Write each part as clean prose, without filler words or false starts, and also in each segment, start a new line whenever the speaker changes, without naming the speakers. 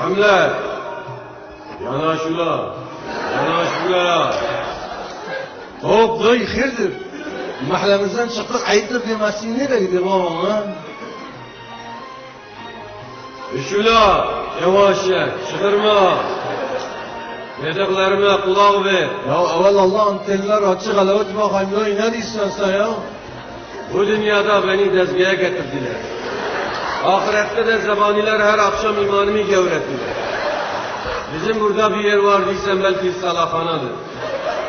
Hamle. Yanaş ula. Yanaş ula.
Hop dayı hayırdır? Mahallemizden çıktık ayıtlık demezsin nereye gidiyor babam lan?
Üşüla. Yavaş ye. Çıkırma. Dediklerime kulak ver.
Ya evvel Allah antenler açık alavet bakayım dayı ne diyorsun sen ya?
Bu dünyada beni dezgeye getirdiler. Ahirette de zebaniler her akşam imanımı gevrettiler. Bizim burada bir yer var değilsen belki salafanadır.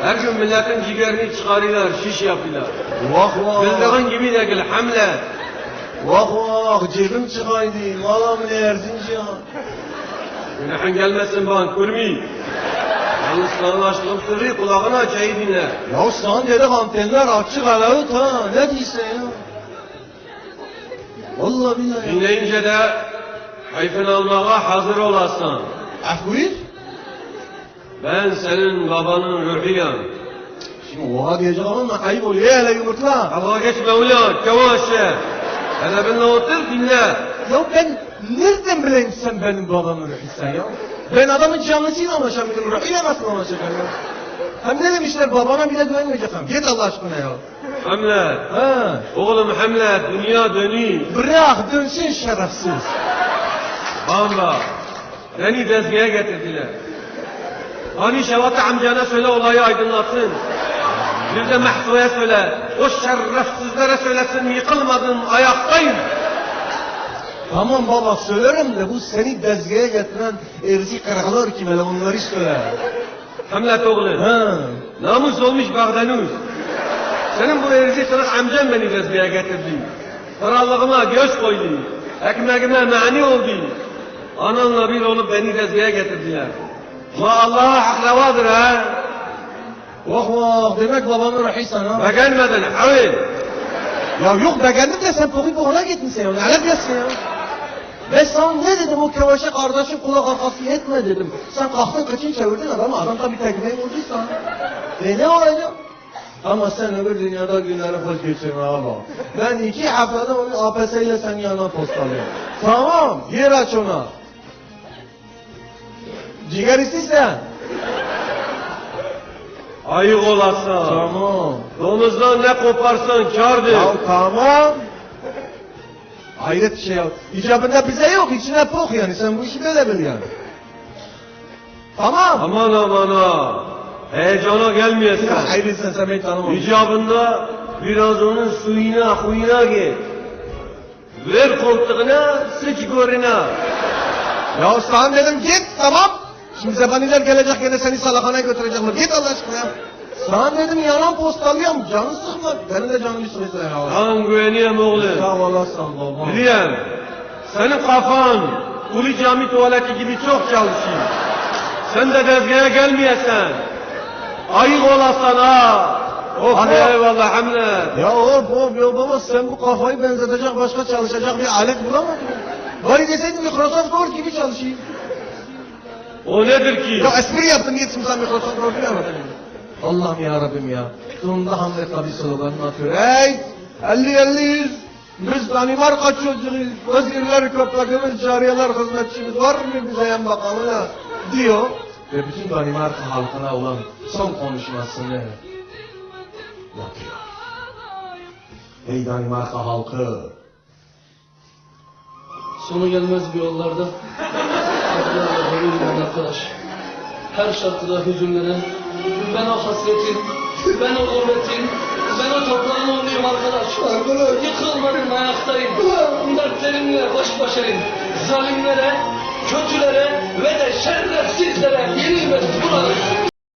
Her gün milletin ciğerini çıkarıyorlar, şiş yapıyorlar.
Vah vah.
Bildiğin gibi değil, hamle.
Vah vah cebim çıkaydı. Malam ne Erzincan.
Günahın gelmesin bana, kurmi. Yalnız sana aşkım sırrı kulağına aç, iyi dinle.
Ya sen dedik antenler açık alavet ha. Ne diyorsun ya? Vallahi billahi.
Dinleyince de keyfini almaya hazır olasın.
Buyur.
Ben senin babanın ruhuyum.
Şimdi oha diyeceğim ama ayıp oluyor hele yumurtla.
Kavga geçme ulan, yavaş ye. Edebinle otur, dinle.
Ya ben nereden bileyim sen benim babamın ruhusun ya? Ben adamın canlısıyla anlaşamıyorum, ruhuyla nasıl anlaşacağım ya? Hem ne demişler babana bile güvenmeyeceğim. Git Allah aşkına ya.
Hamle.
Ha.
Oğlum Hamle, dünya dönüyor.
Bırak dönsün şerefsiz.
Bamba, beni dezgeye getirdiler. Hani Şevat amcana söyle olayı aydınlatsın. Bir de Mahfu'ya söyle, o şerefsizlere söylesin yıkılmadım, ayaktayım.
Tamam baba söylerim de bu seni dezgeye getiren erzi karalar kim hele onları söyle.
Hamlet oğlum,
Ha.
namus olmuş Bağdanuz. Senin bu erzi kırık amcan beni dezgeye getirdi. Krallığıma göz koydu, ekmeğime mani oldu. Ananla bir olup beni dezgeye getirdiler. Ma Allah'a hak revadır ha.
Vah vah demek babamın ruhuysan ha.
Beğenmedin, havil.
Ya yok beğendim de sen poğuna gitmişsin ya. Ne alakası ya? Ben sana ne dedim o kevaşa kardeşim kulak arkası etme dedim. Sen kalktın kıçını çevirdin adamı. Adam tabii tekmeyi vurduysan. Ne olacak? Ama sen öbür dünyada günleri hoş geçirme abi. Ben 2 haftada onu APS ile senin yanına postalıyorum. Tamam, yer aç ona. Ciğer istiyorsan.
Ayık olasın.
Tamam.
Domuzdan ne koparsan kârdır.
Ya tamam. Hayret şey yok. İcabında bize yok, içine pok yani. Sen bu işi böyle bil yani. Tamam.
Aman aman ha. Heyecana gelmeyesin.
Ya hayret sen beni tanımadın.
İcabında biraz onun suyuna, huyuna git. Ver koltuğuna, sıç goruna.
Ya sana dedim git tamam. Şimdi zebaniler gelecek gene seni salakhanaya götürecekler. Git Allah aşkına ya. Sana dedim yalan postalıyorum. Canı sıkma. Benim de canımı sıkma ya.
Lan güveniyem oğlum.
Sağ olasın baba.
Biliyorum. Senin kafan Ulu Cami tuvaleti gibi çok çalışıyor. Sen de dezgahaya gelmeyesen. Ayık olasan ha. Hadi eyvallah Hamlet.
Ya hop ya baba sen bu kafayı benzetecek başka çalışacak bir alet bulamadın mı? Bari deseydin Microsoft Word gibi çalışayım.
O nedir ki?
Ya espri yaptım gitsin sen Microsoft Word bilemedin. Allah'ım ya Rabbim ya. Sonunda Hamlet tabi sloganını atıyor. Hey 50-50-100 biz Danimarka çocuğuyuz. Özgürler köpeğimiz, cariyeler hizmetçimiz var mı bize yan bakanına diyor. Ve bütün Danimarka halkına olan son konuşmasını yapıyor. Ey Danimarka halkı.
Sonu gelmez bu yollarda. Acılarla dolu arkadaş. Her şarkıda hüzünlenen. Ben o hasretin, ben o gurbetin, ben o toprağın oğluyum arkadaş. Yıkılmadım ayaktayım. Dertlerimle baş başayım. Zalimlere, kötülere ve de şerefsizlere yenilmedim.